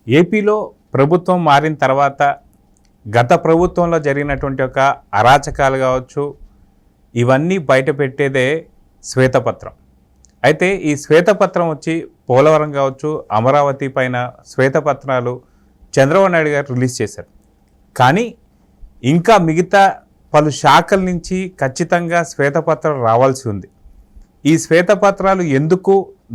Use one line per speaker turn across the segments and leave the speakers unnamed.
ఏపీలో ప్రభుత్వం మారిన తర్వాత గత ప్రభుత్వంలో జరిగినటువంటి ఒక అరాచకాలు కావచ్చు, ఇవన్నీ బయట పెట్టేదే శ్వేతపత్రం. అయితే ఈ శ్వేతపత్రం వచ్చి పోలవరం కావచ్చు, అమరావతి పైన శ్వేతపత్రాలు చంద్రబాబు నాయుడు గారు రిలీజ్ చేశారు. కానీ ఇంకా మిగతా పలు శాఖల నుంచి ఖచ్చితంగా శ్వేతపత్రం రావాల్సి ఉంది. ఈ శ్వేతపత్రాలు ఎందుకు,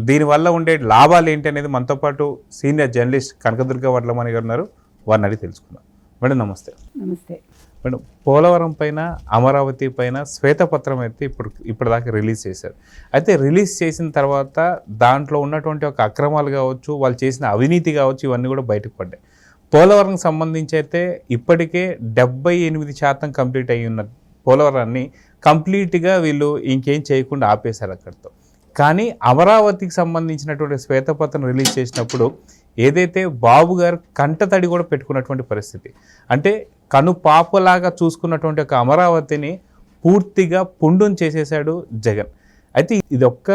దీనివల్ల ఉండే లాభాలు ఏంటి అనేది మనతో పాటు సీనియర్ జర్నలిస్ట్ కనకదుర్గ వడ్లమణి గారు ఉన్నారు. వారిని అడిగి తెలుసుకుందాం. మేడం నమస్తే.
నమస్తే
మేడం, పోలవరం పైన అమరావతి పైన శ్వేతపత్రం అయితే ఇప్పటిదాకా రిలీజ్ చేశారు. అయితే రిలీజ్ చేసిన తర్వాత దాంట్లో ఉన్నటువంటి ఒక అక్రమాలు కావచ్చు, వాళ్ళు చేసిన అవినీతి కావచ్చు, ఇవన్నీ కూడా బయటకు పడ్డాయి. పోలవరంకి సంబంధించి అయితే ఇప్పటికే 78% కంప్లీట్ అయ్యి ఉన్న పోలవరాన్ని కంప్లీట్గా వీళ్ళు ఇంకేం చేయకుండా ఆపేశారు అక్కడితో. కానీ అమరావతికి సంబంధించినటువంటి శ్వేతపత్రం రిలీజ్ చేసినప్పుడు ఏదైతే బాబు గారు కంటతడి కూడా పెట్టుకున్నటువంటి పరిస్థితి, అంటే కను పాపలాగా చూసుకున్నటువంటి ఒక అమరావతిని పూర్తిగా పుండుని చేసేసాడు జగన్. అయితే ఇది ఒక్క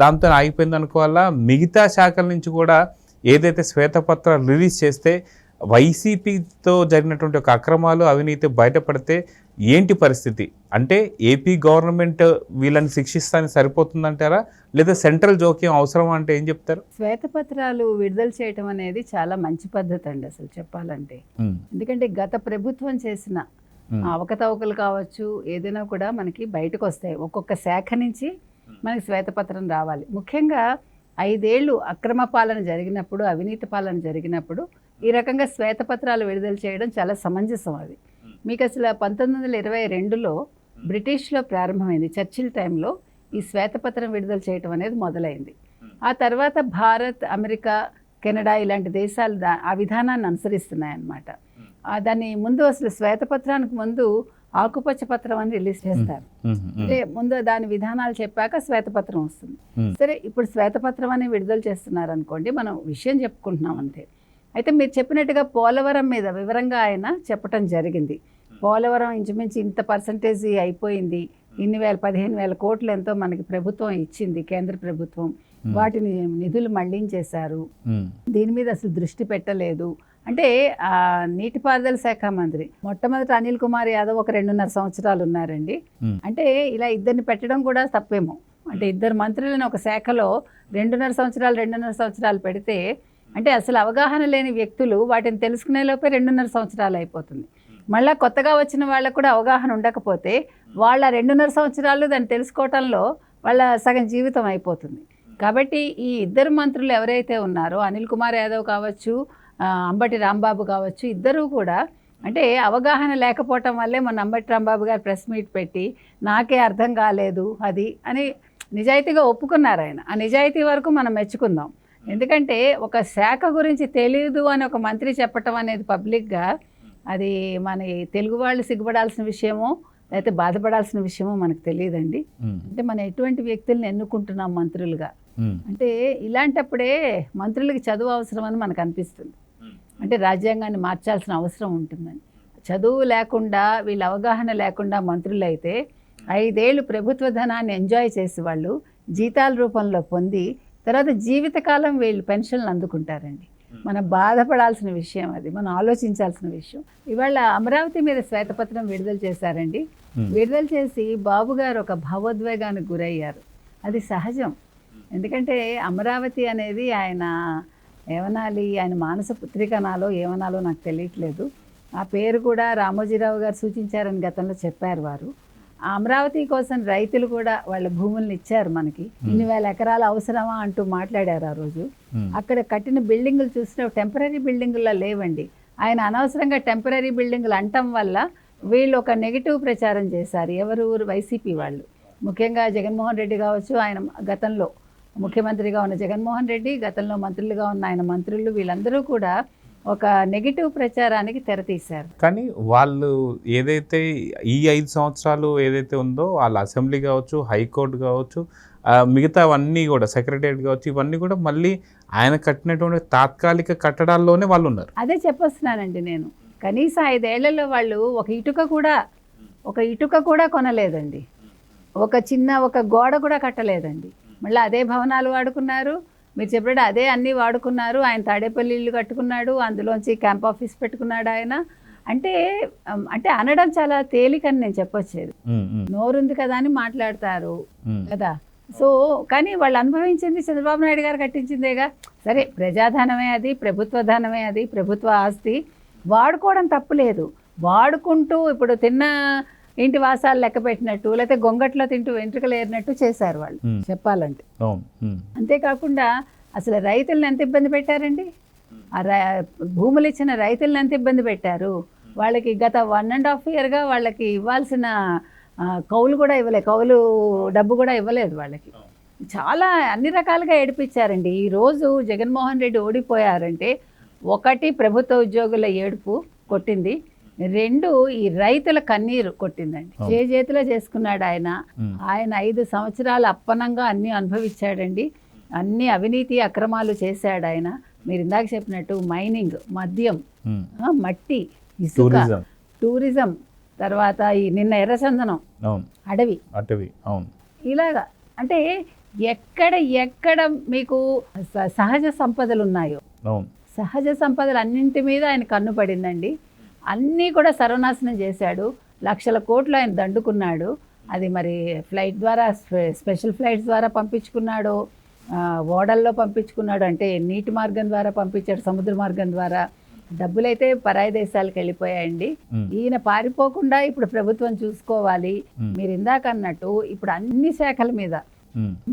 దాంతో ఆగిపోయింది అనుకోవాలా? మిగతా శాఖల నుంచి కూడా ఏదైతే శ్వేతపత్రాలు రిలీజ్ చేస్తే వైసీపీతో జరిగినటువంటి ఒక అక్రమాలు, అవినీతి బయటపడితే ఏంటి పరిస్థితి? అంటే ఏపీ గవర్నమెంట్ వీళ్ళని శిక్షిస్తానికి సరిపోతుందంటారా, లేదా సెంట్రల్ జోక్యం అవసరం అంటే ఏం చెప్తారు?
శ్వేతపత్రాలు విడుదల చేయటం అనేది చాలా మంచి పద్ధతి అండి అసలు చెప్పాలంటే. ఎందుకంటే గత ప్రభుత్వం చేసిన అవకతవకలు కావచ్చు, ఏదైనా కూడా మనకి బయటకు వస్తాయి. ఒక్కొక్క శాఖ నుంచి మనకి శ్వేతపత్రం రావాలి. ముఖ్యంగా 5 ఏళ్ళు అక్రమ పాలన జరిగినప్పుడు, అవినీతి పాలన జరిగినప్పుడు ఈ రకంగా శ్వేతపత్రాలు విడుదల చేయడం చాలా సమంజసం. అది మీకు అసలు 1922లో బ్రిటిష్లో ప్రారంభమైంది. చర్చిల్ టైంలో ఈ శ్వేతపత్రం విడుదల చేయడం అనేది మొదలైంది. ఆ తర్వాత భారత్, అమెరికా, కెనడా ఇలాంటి దేశాలు ఆ విధానాన్ని అనుసరిస్తున్నాయన్నమాట. దాన్ని ముందు అసలు శ్వేతపత్రానికి ముందు ఆకుపచ్చ పత్రం అని రిలీజ్ చేస్తారు. అంటే ముందు దాని విధానాలు చెప్పాక శ్వేతపత్రం వస్తుంది. సరే, ఇప్పుడు శ్వేతపత్రం అని విడుదల చేస్తున్నారు అనుకోండి, మనం విషయం చెప్పుకుంటున్నాం అంతే. అయితే మీరు చెప్పినట్టుగా పోలవరం మీద వివరంగా ఆయన చెప్పటం జరిగింది. పోలవరం ఇంచుమించు ఇంత పర్సంటేజ్ అయిపోయింది, 15,000 కోట్లు ఎంతో మనకి ప్రభుత్వం ఇచ్చింది, కేంద్ర ప్రభుత్వం. వాటిని నిధులు మళ్లించేశారు, దీని మీద అసలు దృష్టి పెట్టలేదు. అంటే నీటిపారుదల శాఖ మంత్రి మొట్టమొదటి అనిల్ కుమార్ యాదవ్ ఒక 2.5 సంవత్సరాలు ఉన్నారండి. అంటే ఇలా ఇద్దరిని పెట్టడం కూడా తప్పేమో. అంటే ఇద్దరు మంత్రులను ఒక శాఖలో 2.5 సంవత్సరాలు పెడితే, అంటే అసలు అవగాహన లేని వ్యక్తులు వాటిని తెలుసుకునే లోపే 2.5 సంవత్సరాలు అయిపోతుంది. మళ్ళీ కొత్తగా వచ్చిన వాళ్ళకు కూడా అవగాహన ఉండకపోతే వాళ్ళ 2.5 సంవత్సరాలు దాన్ని తెలుసుకోవటంలో వాళ్ళ సగం జీవితం అయిపోతుంది. కాబట్టి ఈ ఇద్దరు మంత్రులు ఎవరైతే ఉన్నారో, అనిల్ కుమార్ యాదవ్ కావచ్చు, అంబటి రాంబాబు కావచ్చు, ఇద్దరూ కూడా అంటే అవగాహన లేకపోవటం వల్లే మన అంబటి రాంబాబు గారు ప్రెస్ మీట్ పెట్టి నాకే అర్థం కాలేదు అది అని నిజాయితీగా ఒప్పుకున్నారు ఆయన. ఆ నిజాయితీ వరకు మనం మెచ్చుకుందాం. ఎందుకంటే ఒక శాఖ గురించి తెలియదు అని ఒక మంత్రి చెప్పటం అనేది పబ్లిక్గా, అది మన తెలుగు వాళ్ళు సిగ్గుపడాల్సిన విషయమో లేకపోతే బాధపడాల్సిన విషయమో మనకు తెలియదండి. అంటే మనం ఎటువంటి వ్యక్తులను ఎన్నుకుంటున్నాం మంత్రులుగా, అంటే ఇలాంటప్పుడే మంత్రులకి చదువు అవసరం అని మనకు అనిపిస్తుంది. అంటే రాజ్యాంగాన్ని మార్చాల్సిన అవసరం ఉంటుందని. చదువు లేకుండా, వీళ్ళ అవగాహన లేకుండా మంత్రులు అయితే 5 ఏళ్ళు ప్రభుత్వ ధనాన్ని ఎంజాయ్ చేసి వాళ్ళు జీతాల రూపంలో పొంది తర్వాత జీవితకాలం వీళ్ళు పెన్షన్లు అందుకుంటారండి. మనం బాధపడాల్సిన విషయం అది, మనం ఆలోచించాల్సిన విషయం. ఇవాళ అమరావతి మీద శ్వేతపత్రం విడుదల చేశారండి. విడుదల చేసి బాబు గారు ఒక భావోద్వేగానికి గురయ్యారు. అది సహజం. ఎందుకంటే అమరావతి అనేది ఆయన ఏమనాలి, ఆయన మానస పుత్రికనాలో ఏమనాలో నాకు తెలియట్లేదు. ఆ పేరు కూడా రామోజీరావు గారు సూచించారని గతంలో చెప్పారు వారు. ఆ అమరావతి కోసం రైతులు కూడా వాళ్ళ భూములను ఇచ్చారు మనకి. 1,000 ఎకరాలు అవసరమా అంటూ మాట్లాడారు ఆ రోజు. అక్కడ కట్టిన బిల్డింగులు చూసిన టెంపరీ బిల్డింగుల్లో లేవండి. ఆయన అనవసరంగా టెంపరీ బిల్డింగులు అంటం వల్ల వీళ్ళు ఒక నెగిటివ్ ప్రచారం చేశారు. ఎవరు? వైసీపీ వాళ్ళు. ముఖ్యంగా జగన్మోహన్ రెడ్డి కావచ్చు, ఆయన గతంలో ముఖ్యమంత్రిగా ఉన్న జగన్మోహన్ రెడ్డి, గతంలో మంత్రులుగా ఉన్న ఆయన మంత్రులు, వీళ్ళందరూ కూడా ఒక నెగిటివ్ ప్రచారానికి తెరతీశారు.
కానీ వాళ్ళు ఏదైతే ఈ 5 సంవత్సరాలు ఏదైతే ఉందో, వాళ్ళ అసెంబ్లీ కావచ్చు, హైకోర్టు కావచ్చు, మిగతావన్నీ కూడా సెక్రటరియట్ కావచ్చు, ఇవన్నీ కూడా మళ్ళీ ఆయన కట్టినటువంటి తాత్కాలిక కట్టడాల్లోనే వాళ్ళు ఉన్నారు.
అదే చెప్పొస్తున్నానండి నేను. కనీసం 5 ఏళ్లలో వాళ్ళు ఒక ఇటుక కూడా కొనలేదండి. ఒక గోడ కూడా కట్టలేదండి. మళ్ళీ అదే భవనాలు వాడుకున్నారు, మీరు చెప్పాడు అదే అన్నీ వాడుకున్నారు. ఆయన తాడేపల్లి ఇల్లు కట్టుకున్నాడు, అందులోంచి క్యాంప్ ఆఫీస్ పెట్టుకున్నాడు ఆయన. అంటే అంటే అనడం చాలా తేలికని నేను చెప్పొచ్చేది. నోరుంది కదా అని మాట్లాడతారు కదా. సో కానీ వాళ్ళు అనుభవించింది చంద్రబాబు నాయుడు గారు కట్టించిందేగా. సరే, ప్రజాధనమే అది, ప్రభుత్వ ధనమే అది, ప్రభుత్వ ఆస్తి, వాడుకోవడం తప్పులేదు. వాడుకుంటూ ఇప్పుడు తిన్న ఇంటి వాసాలు లెక్క పెట్టినట్టు, లేకపోతే గొంగట్లో తింటూ వెంట్రుకలు ఏరినట్టు చేశారు వాళ్ళు చెప్పాలంటే. అంతేకాకుండా అసలు రైతులను ఎంత ఇబ్బంది పెట్టారండి. భూములు ఇచ్చిన రైతులను ఎంత ఇబ్బంది పెట్టారు. వాళ్ళకి గత 1.5 yearగా వాళ్ళకి ఇవ్వాల్సిన కౌలు కూడా ఇవ్వలేదు, కౌలు డబ్బు కూడా ఇవ్వలేదు వాళ్ళకి. చాలా అన్ని రకాలుగా ఏడిపించారండి. ఈరోజు జగన్మోహన్ రెడ్డి ఓడిపోయారంటే, ఒకటి ప్రభుత్వ ఉద్యోగుల ఏడుపు కొట్టింది, 2 ఈ రైతుల కన్నీరు కొట్టిందండి. చేతిలో చేసుకున్నాడు ఆయన. ఆయన 5 సంవత్సరాలు అప్పనంగా అన్ని అనుభవించాడండి. అన్ని అవినీతి అక్రమాలు చేశాడు ఆయన. మీరు ఇందాక చెప్పినట్టు మైనింగ్, మద్యం, మట్టి, ఇసుక, టూరిజం, తర్వాత ఈ నిన్న ఎర్రచందనం, అడవి, ఇలాగా అంటే ఎక్కడ మీకు సహజ సంపదలు ఉన్నాయో, సహజ సంపదలు అన్నింటి మీద ఆయన కన్ను పడిందండి. అన్నీ కూడా సర్వనాశనం చేశాడు. లక్షల కోట్లు ఆయన దండుకున్నాడు. అది మరి ఫ్లైట్ ద్వారా, స్పెషల్ ఫ్లైట్స్ ద్వారా పంపించుకున్నాడు, ఓడల్లో పంపించుకున్నాడు, అంటే నీటి మార్గం ద్వారా పంపించాడు, సముద్ర మార్గం ద్వారా. డబ్బులైతే పరాయి దేశాలకు వెళ్ళిపోయాయండి. ఈయన పారిపోకుండా ఇప్పుడు ప్రభుత్వం చూసుకోవాలి. మీరు ఇందాక అన్నట్టు ఇప్పుడు అన్ని శాఖల మీద,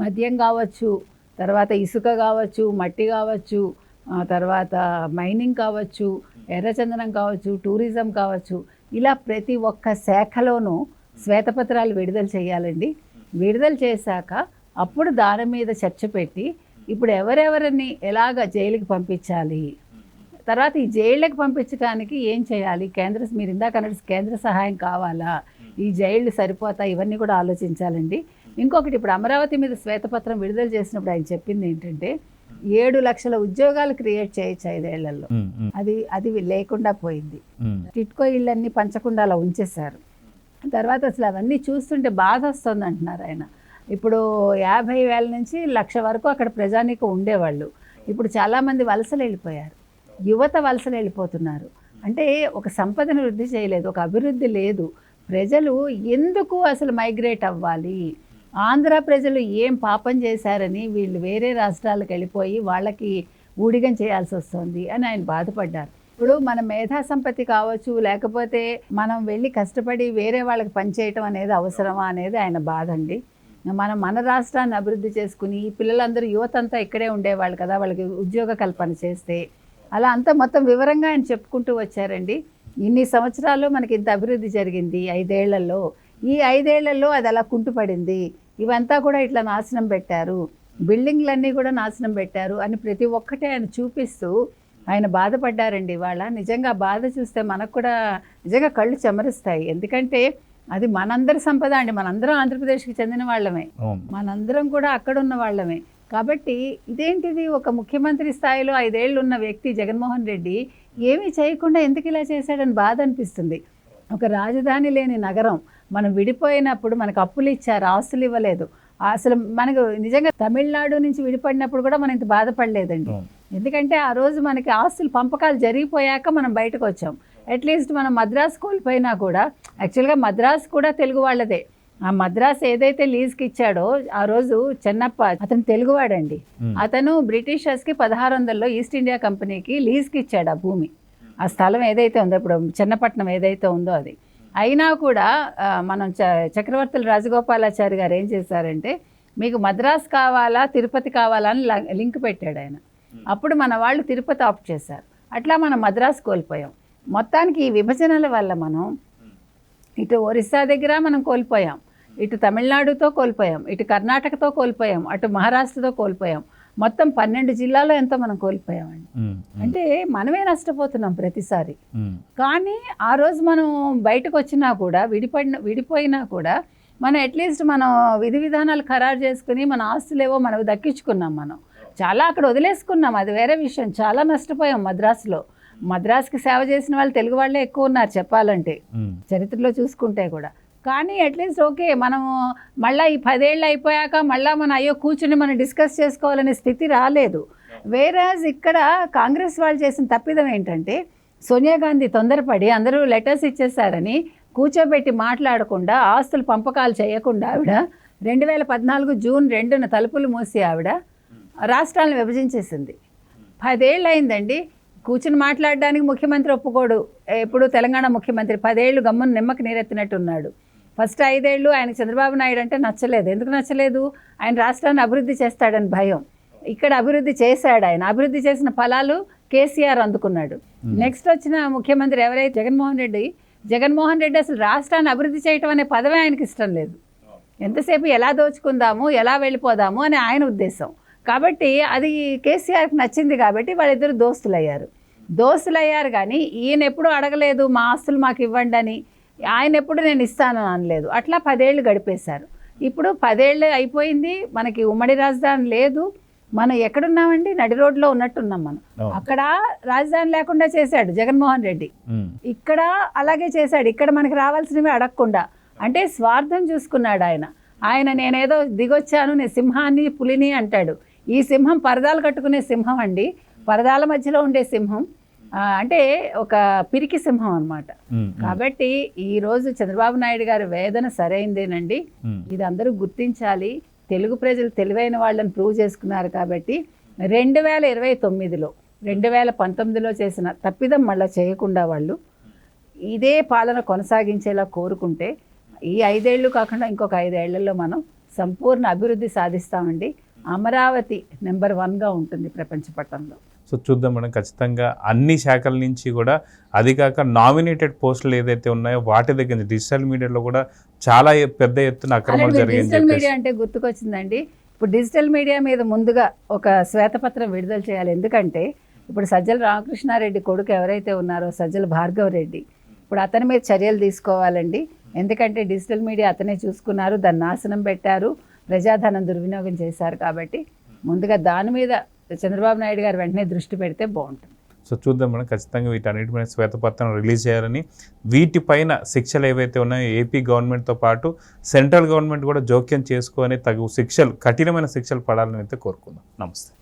మద్యం కావచ్చు, తర్వాత ఇసుక కావచ్చు, మట్టి కావచ్చు, తర్వాత మైనింగ్ కావచ్చు, ఎర్రచందనం కావచ్చు, టూరిజం కావచ్చు, ఇలా ప్రతి ఒక్క శాఖలోనూ శ్వేతపత్రాలు విడుదల చేయాలండి. విడుదల చేశాక అప్పుడు దాని మీద చర్చ పెట్టి ఇప్పుడు ఎవరెవరిని ఎలాగ జైలుకి పంపించాలి, తర్వాత ఈ జైళ్ళకి పంపించడానికి ఏం చేయాలి, మీరు ఇందాక అన్నట్టు కేంద్ర సహాయం కావాలా, ఈ జైళ్ళు సరిపోతా, ఇవన్నీ కూడా ఆలోచించాలండి. ఇంకొకటి, ఇప్పుడు అమరావతి మీద శ్వేతపత్రం విడుదల చేసినప్పుడు ఆయన చెప్పింది ఏంటంటే 7 లక్షల ఉద్యోగాలు క్రియేట్ చేయొచ్చు 5 ఏళ్లలో. అది లేకుండా పోయింది. టిట్కో ఇళ్ళన్నీ పంచకుండా అలా ఉంచేశారు. తర్వాత అసలు అవన్నీ చూస్తుంటే బాధ వస్తుంది అంటున్నారు ఆయన. ఇప్పుడు 50,000 నుంచి 1,00,000 వరకు అక్కడ ప్రజానీకం ఉండేవాళ్ళు. ఇప్పుడు చాలామంది వలసలు వెళ్ళిపోయారు, యువత వలసలు వెళ్ళిపోతున్నారు. అంటే ఒక సంపదను వృద్ధి చేయలేదు, ఒక అభివృద్ధి లేదు. ప్రజలు ఎందుకు అసలు మైగ్రేట్ అవ్వాలి? ఆంధ్ర ప్రజలు ఏం పాపం చేశారని వీళ్ళు వేరే రాష్ట్రాలకు వెళ్ళిపోయి వాళ్ళకి ఊడిగం చేయాల్సి వస్తుంది అని ఆయన బాధపడ్డారు. ఇప్పుడు మన మేధా సంపత్తి కావచ్చు, లేకపోతే మనం వెళ్ళి కష్టపడి వేరే వాళ్ళకి పనిచేయటం అనేది అవసరమా అనేది ఆయన బాధ అండి. మన రాష్ట్రాన్ని అభివృద్ధి చేసుకుని ఈ పిల్లలందరూ యువత అంతా ఇక్కడే ఉండేవాళ్ళు కదా, వాళ్ళకి ఉద్యోగ కల్పన చేస్తే, అలా అంతా మొత్తం వివరంగా ఆయన చెప్పుకుంటూ వచ్చారండి. ఇన్ని సంవత్సరాలు మనకి ఇంత అభివృద్ధి జరిగింది 5 ఏళ్లలో, ఈ 5 ఏళ్లలో అది అలా కుంటుపడింది, ఇవంతా కూడా ఇట్లా నాశనం పెట్టారు, బిల్డింగ్లన్నీ కూడా నాశనం పెట్టారు అని ప్రతి ఒక్కటే ఆయన చూపిస్తూ ఆయన బాధపడ్డారండి. ఇవాళ నిజంగా బాధ చూస్తే మనకు కూడా నిజంగా కళ్ళు చెమరుస్తాయి. ఎందుకంటే అది మనందరి సంపద అండి. మనందరం ఆంధ్రప్రదేశ్కి చెందిన వాళ్ళమే, మనందరం కూడా అక్కడ ఉన్న వాళ్ళమే. కాబట్టి ఇదేంటిది, ఒక ముఖ్యమంత్రి స్థాయిలో 5 ఏళ్ళు ఉన్న వ్యక్తి జగన్మోహన్ రెడ్డి ఏమీ చేయకుండా ఎందుకు ఇలా చేశాడని బాధ అనిపిస్తుంది. ఒక రాజధాని లేని నగరం, మనం విడిపోయినప్పుడు మనకు అప్పులు ఇచ్చారు, ఆస్తులు ఇవ్వలేదు. అసలు మనకు నిజంగా తమిళనాడు నుంచి విడిపడినప్పుడు కూడా మనం ఇంత బాధపడలేదండి. ఎందుకంటే ఆ రోజు మనకి ఆస్తులు పంపకాలు జరిగిపోయాక మనం బయటకు వచ్చాం. అట్లీస్ట్ మనం మద్రాసు కోల్పోయినా కూడా, యాక్చువల్గా మద్రాసు కూడా తెలుగు వాళ్ళదే. ఆ మద్రాసు ఏదైతే లీజ్కి ఇచ్చాడో ఆ రోజు చెన్నప్ప, అతను తెలుగువాడండి. అతను బ్రిటిషర్స్కి 1600లో ఈస్ట్ ఇండియా కంపెనీకి లీజ్కి ఇచ్చాడు ఆ భూమి, ఆ స్థలం ఏదైతే ఉందో, ఇప్పుడు చెన్నపట్నం ఏదైతే ఉందో అది. అయినా కూడా మనం చక్రవర్తుల రాజగోపాలాచారి గారు ఏం చేశారంటే, మీకు మద్రాసు కావాలా తిరుపతి కావాలా అని లింక్ పెట్టాడు ఆయన. అప్పుడు మన వాళ్ళు తిరుపతి ఆప్ట్ చేశారు. అట్లా మనం మద్రాసు కోల్పోయాం. మొత్తానికి ఈ విభజనల వల్ల మనం ఇటు ఒరిస్సా దగ్గర మనం కోల్పోయాం, ఇటు తమిళనాడుతో కోల్పోయాం, ఇటు కర్ణాటకతో కోల్పోయాం, అటు మహారాష్ట్రతో కోల్పోయాం. మొత్తం 12 జిల్లాలో ఎంతో మనం కోల్పోయామండి. అంటే మనమే నష్టపోతున్నాం ప్రతిసారి. కానీ ఆ రోజు మనం బయటకు వచ్చినా కూడా, విడిపోయినా కూడా మనం అట్లీస్ట్ మనం విధి విధానాలు ఖరారు చేసుకుని మన ఆస్తులేవో మనకు దక్కించుకున్నాం. మనం చాలా అక్కడ వదిలేసుకున్నాం, అది వేరే విషయం. చాలా నష్టపోయాం మద్రాసులో. మద్రాసుకి సేవ చేసిన వాళ్ళు తెలుగు వాళ్ళే ఎక్కువ ఉన్నారు చెప్పాలంటే, చరిత్రలో చూసుకుంటే కూడా. కానీ అట్లీస్ట్ ఓకే మనము మళ్ళీ ఈ 10 ఏళ్ళు అయిపోయాక మళ్ళీ మనం అయ్యో కూర్చుని మనం డిస్కస్ చేసుకోవాలనే స్థితి రాలేదు. వేరాజ్ ఇక్కడ కాంగ్రెస్ వాళ్ళు చేసిన తప్పిదం ఏంటంటే సోనియా గాంధీ తొందరపడి అందరూ లెటర్స్ ఇచ్చేసారని కూర్చోబెట్టి మాట్లాడకుండా ఆస్తులు పంపకాలు చేయకుండా ఆవిడ 2014 జూన్ 2న తలుపులు మూసి ఆవిడ రాష్ట్రాలను విభజించేసింది. 10 ఏళ్ళు అయిందండి. కూర్చుని మాట్లాడడానికి ముఖ్యమంత్రి ఒప్పుకోడు. ఎప్పుడు తెలంగాణ ముఖ్యమంత్రి 10 ఏళ్ళు గమ్మున నిమ్మకి నీరెత్తినట్టున్నాడు. ఫస్ట్ 5 ఏళ్ళు ఆయన చంద్రబాబు నాయుడు అంటే నచ్చలేదు. ఎందుకు నచ్చలేదు? ఆయన రాష్ట్రాన్ని అభివృద్ధి చేస్తాడని భయం. ఇక్కడ అభివృద్ధి చేశాడు. ఆయన అభివృద్ధి చేసిన ఫలాలు కేసీఆర్ అందుకున్నాడు. నెక్స్ట్ వచ్చిన ముఖ్యమంత్రి ఎవరైతే జగన్మోహన్ రెడ్డి అసలు రాష్ట్రాన్ని అభివృద్ధి చేయటం అనే పదమే ఆయనకి ఇష్టం లేదు. ఎంతసేపు ఎలా దోచుకుందాము, ఎలా వెళ్ళిపోదాము అని ఆయన ఉద్దేశం. కాబట్టి అది కేసీఆర్కి నచ్చింది కాబట్టి వాళ్ళిద్దరు దోస్తులయ్యారు. కానీ ఈయన ఎప్పుడు అడగలేదు మా ఆస్తులు మాకు ఇవ్వండి అని, ఆయన ఎప్పుడు నేను ఇస్తాను అనలేదు. అట్లా 10 ఏళ్ళు గడిపేశారు. ఇప్పుడు 10 ఏళ్ళు అయిపోయింది, మనకి ఉమ్మడి రాజధాని లేదు. మనం ఎక్కడున్నామండి? నడి రోడ్లో ఉన్నట్టున్నాం మనం. అక్కడ రాజధాని లేకుండా చేశాడు జగన్మోహన్ రెడ్డి, ఇక్కడ అలాగే చేశాడు. ఇక్కడ మనకి రావాల్సినవి అడగకుండా, అంటే స్వార్థం చూసుకున్నాడు ఆయన నేనేదో దిగొచ్చాను, నేను సింహాన్ని పులిని అంటాడు. ఈ సింహం పరదాలు కట్టుకునే సింహం అండి, పరదాల మధ్యలో ఉండే సింహం, అంటే ఒక పిరికి సింహం అన్నమాట. కాబట్టి ఈరోజు చంద్రబాబు నాయుడు గారి వేదన సరైందేనండి. ఇది అందరూ గుర్తించాలి. తెలుగు ప్రజలు తెలివైన వాళ్ళని ప్రూవ్ చేసుకున్నారు. కాబట్టి 2029లో 2019లో చేసిన తప్పిదం మళ్ళీ చేయకుండా వాళ్ళు ఇదే పాలన కొనసాగించేలా కోరుకుంటే ఈ 5 ఏళ్ళు కాకుండా ఇంకొక 5 ఏళ్లలో మనం సంపూర్ణ అభివృద్ధి సాధిస్తామండి. అమరావతి నెంబర్ 1గా ఉంటుంది ప్రపంచ పటంలో.
సో చూద్దాం మేడం, ఖచ్చితంగా అన్ని శాఖల నుంచి కూడా, అది కాక నామినేటెడ్ పోస్టులు ఏదైతే ఉన్నాయో వాటి దగ్గర నుంచి డిజిటల్ మీడియాలో కూడా చాలా పెద్ద ఎత్తున అక్రమాలు జరిగాయి.
డిజిటల్ మీడియా అంటే గుర్తుకొచ్చిందండి. ఇప్పుడు డిజిటల్ మీడియా మీద ముందుగా ఒక శ్వేతపత్రం విడుదల చేయాలి. ఎందుకంటే ఇప్పుడు సజ్జల రామకృష్ణారెడ్డి కొడుకు ఎవరైతే ఉన్నారో సజ్జల భార్గవ రెడ్డి, ఇప్పుడు అతని మీద చర్యలు తీసుకోవాలండి. ఎందుకంటే డిజిటల్ మీడియా అతనే చూసుకున్నారు, దాన్ని నాశనం పెట్టారు, ప్రజాధనం దుర్వినియోగం చేశారు. కాబట్టి ముందుగా దాని మీద చంద్రబాబు నాయుడు గారు వెంటనే దృష్టి పెడితే బాగుంటుంది.
సో చూద్దాం మేడం, ఖచ్చితంగా వీటన్నిటిపైన శ్వేతపత్రం రిలీజ్ చేయాలని, వీటిపైన శిక్షలు ఏవైతే ఉన్నాయో ఏపీ గవర్నమెంట్తో పాటు సెంట్రల్ గవర్నమెంట్ కూడా జోక్యం చేసుకొని తగు శిక్షలు, కఠినమైన శిక్షలు పడాలని అయితే కోరుకుందాం. నమస్తే.